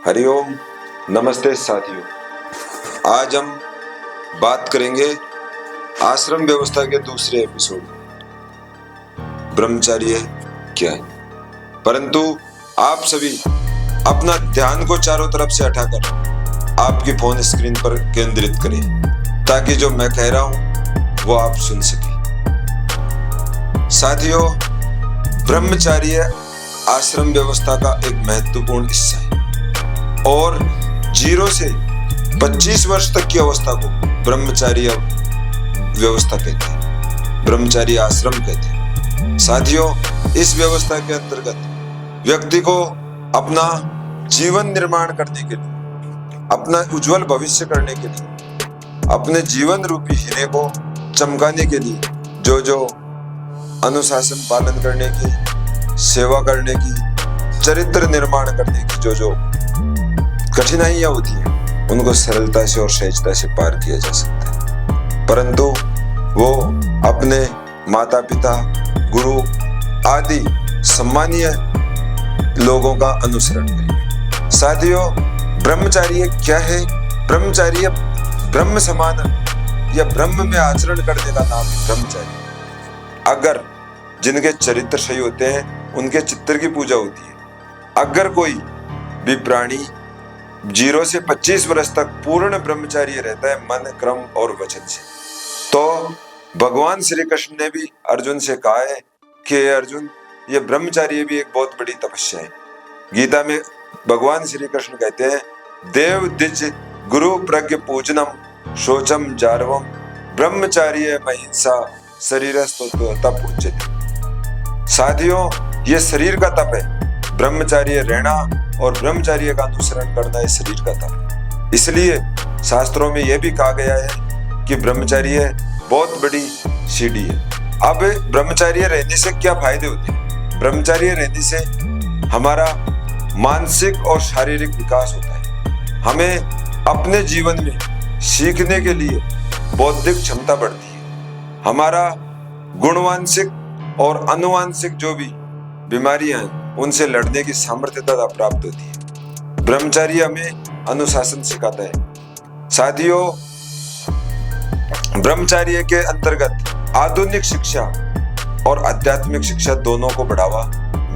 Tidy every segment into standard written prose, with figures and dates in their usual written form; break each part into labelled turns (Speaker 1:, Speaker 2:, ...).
Speaker 1: हरिओम, नमस्ते साथियों। आज हम बात करेंगे आश्रम व्यवस्था के दूसरे एपिसोड में। ब्रह्मचर्य क्या है? परंतु आप सभी अपना ध्यान को चारों तरफ से हटाकर आपकी फोन स्क्रीन पर केंद्रित करें ताकि जो मैं कह रहा हूं वो आप सुन सकें। साथियों, ब्रह्मचर्य आश्रम व्यवस्था का एक महत्वपूर्ण हिस्सा है और 0 से 25 वर्ष तक की अवस्था को ब्रह्मचर्य व्यवस्था कहते हैं, ब्रह्मचर्य आश्रम कहते हैं। साथियों, इस व्यवस्था के अंतर्गत व्यक्ति को अपना जीवन निर्माण करने के लिए, अपना उज्जवल भविष्य करने के लिए, अपने जीवन रूपी हीरे को चमकाने के लिए जो अनुशासन पालन करने की, सेवा करने की, चरित्र निर्माण करने की जो कठिनाइयां होती हैं उनको सरलता से और सहजता से पार किया जा सकता है, परंतु वो अपने माता पिता, गुरु आदि सम्मानीय लोगों का अनुसरण करें। साथियों, ब्रह्मचर्य क्या है? ब्रह्मचर्य ब्रह्म समान या ब्रह्म में आचरण करने का नाम है ब्रह्मचर्य। अगर जिनके चरित्र सही होते हैं उनके चित्र की पूजा होती है। अगर कोई भी प्राणी 0 से 25 वर्ष तक पूर्ण ब्रह्मचारी रहता है मन, क्रम और वचन से, तो भगवान श्री कृष्ण ने भी अर्जुन से कहा है कि अर्जुन, ये ब्रह्मचारी भी एक बहुत बड़ी तपस्या है। गीता में भगवान श्री कृष्ण कहते हैं, देव द्विज गुरु प्रज्ञ पूजनम शोचम जारवम ब्रह्मचार्य महिंसा शरीरस्थो तप उच्यते। साथियों, ये शरीर का तप है। ब्रह्मचार्य रहना और ब्रह्मचर्य का अनुसरण करना है शरीर का तप। इसलिए शास्त्रों में यह भी कहा गया है कि ब्रह्मचर्य बहुत बड़ी सीढ़ी है। अब ब्रह्मचर्य रहने से क्या फायदे होते हैं? ब्रह्मचर्य रहने से हमारा मानसिक और शारीरिक विकास होता है। हमें अपने जीवन में सीखने के लिए बौद्धिक क्षमता बढ़ती है। हमारा गुणवांशिक और अनुवांशिक जो भी बीमारियां हैं उनसे लड़ने की सामर्थ्यता प्राप्त होती है। ब्रह्मचर्य हमें अनुशासन सिखाता है। साथियों, ब्रह्मचर्य के अंतर्गत आधुनिक शिक्षा और आध्यात्मिक शिक्षा दोनों को बढ़ावा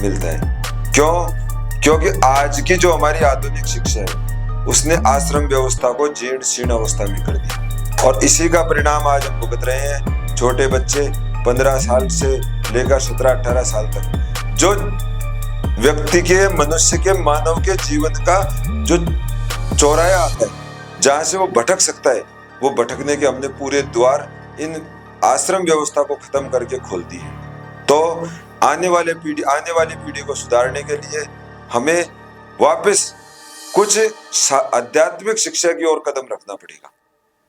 Speaker 1: मिलता है। क्यों? क्योंकि आज की जो हमारी आधुनिक शिक्षा है उसने आश्रम व्यवस्था को जीर्ण शीर्ण अवस्था में कर दिया और इसी का परिणाम आज हम भुगत रहे हैं। छोटे बच्चे 15 साल से लेकर 17-18 साल तक जो व्यक्ति के, मनुष्य के, मानव के जीवन का जो चौराया आता है जहां से वो भटक सकता है, वो भटकने के हमने पूरे द्वार इन आश्रम व्यवस्था को खत्म करके खोल दी है। तो आने वाली पीढ़ी को सुधारने के लिए हमें वापस कुछ आध्यात्मिक शिक्षा की ओर कदम रखना पड़ेगा,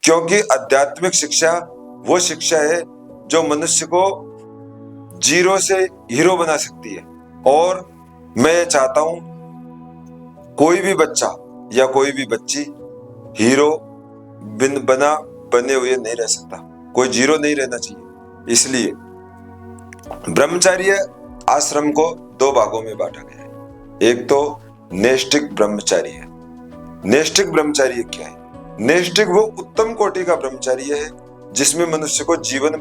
Speaker 1: क्योंकि आध्यात्मिक शिक्षा वो शिक्षा है जो मनुष्य को 0 से हीरो बना सकती है। और मैं चाहता हूं कोई भी बच्चा या कोई भी बच्ची हीरो बने हुए नहीं रह सकता, कोई 0 नहीं रहना चाहिए। इसलिए ब्रह्मचर्य आश्रम को 2 भागों में बांटा गया है। एक तो नैष्ठिक ब्रह्मचर्य है। नैष्ठिक ब्रह्मचर्य क्या है? नैष्ठिक वो उत्तम कोटि का ब्रह्मचर्य है जिसमें मनुष्य को जीवन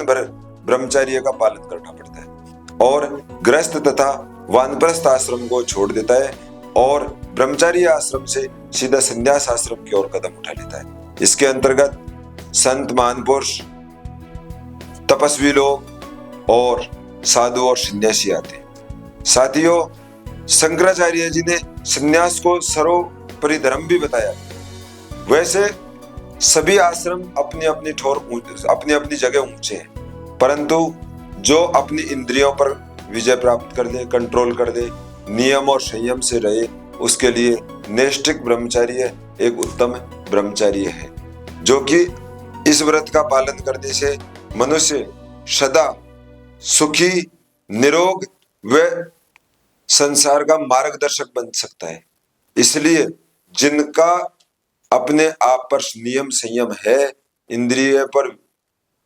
Speaker 1: भर ब्रह्मचर्य का पालन करना पड़ता है और गृहस्थ तथा वानप्रस्थ आश्रम को छोड़ देता है और ब्रह्मचर्य आश्रम से सीधा संन्यास आश्रम की ओर कदम उठा लेता है। इसके अंतर्गत संत, महापुरुष, तपस्वी लोग और साधु और सन्यासी आते हैं। साथियों, शंकराचार्य जी ने संन्यास को सर्वोपरि धर्म भी बताया। वैसे सभी आश्रम अपनी अपनी जगह ऊंचे हैं, परंतु जो अपनी इंद्रियों पर विजय प्राप्त कर दे, कंट्रोल कर दे, नियम और संयम से रहे, उसके लिए नैष्ठिक ब्रह्मचर्य एक उत्तम ब्रह्मचर्य है, जो कि इस व्रत का पालन करने से मनुष्य सदा सुखी, निरोग व संसार का मार्गदर्शक बन सकता है। इसलिए जिनका अपने आप पर नियम संयम है, इंद्रिय पर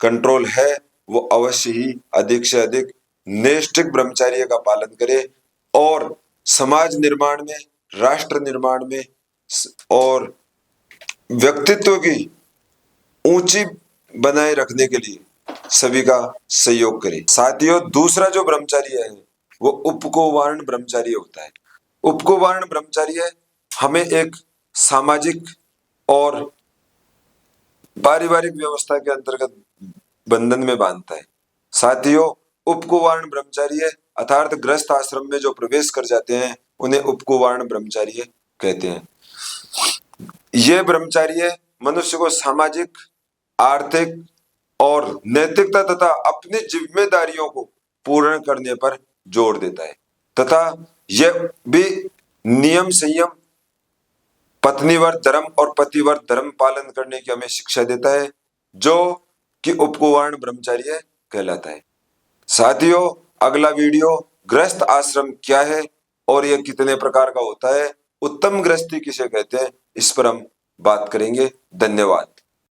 Speaker 1: कंट्रोल है, वो अवश्य ही अधिक से अधिक नैष्ठिक ब्रह्मचर्य का पालन करे और समाज निर्माण में राष्ट्र निर्माण में और व्यक्तित्व की ऊंची बनाए रखने के लिए सभी का सहयोग करें। साथियों, दूसरा जो ब्रह्मचर्य है वो उपकोवार्ण ब्रह्मचर्य होता है। उपकोवार्ण ब्रह्मचर्य हमें एक सामाजिक और पारिवारिक व्यवस्था के अंतर्गत बंधन में बांधता है। साथियों, उपकोवार्ण ब्रह्मचर्य अर्थात गृहस्थ आश्रम में जो प्रवेश कर जाते हैं उन्हें उपकोवार्ण ब्रह्मचर्य कहते हैं। ये ब्रह्मचर्य मनुष्य को सामाजिक, आर्थिक और नैतिकता तथा अपनी जिम्मेदारियों को पूर्ण करने पर जोर देता है तथा यह भी नियम संयम, पत्नीव्रत धर्म और पतिव्रत धर्म पालन करने की हमें शिक्षा देता है, जो कि उपकोवार्ण ब्रह्मचर्य कहलाता है। साथियों, अगला वीडियो गृहस्थ आश्रम क्या है और यह कितने प्रकार का होता है, उत्तम गृहस्थी किसे कहते हैं, इस पर हम बात करेंगे। धन्यवाद।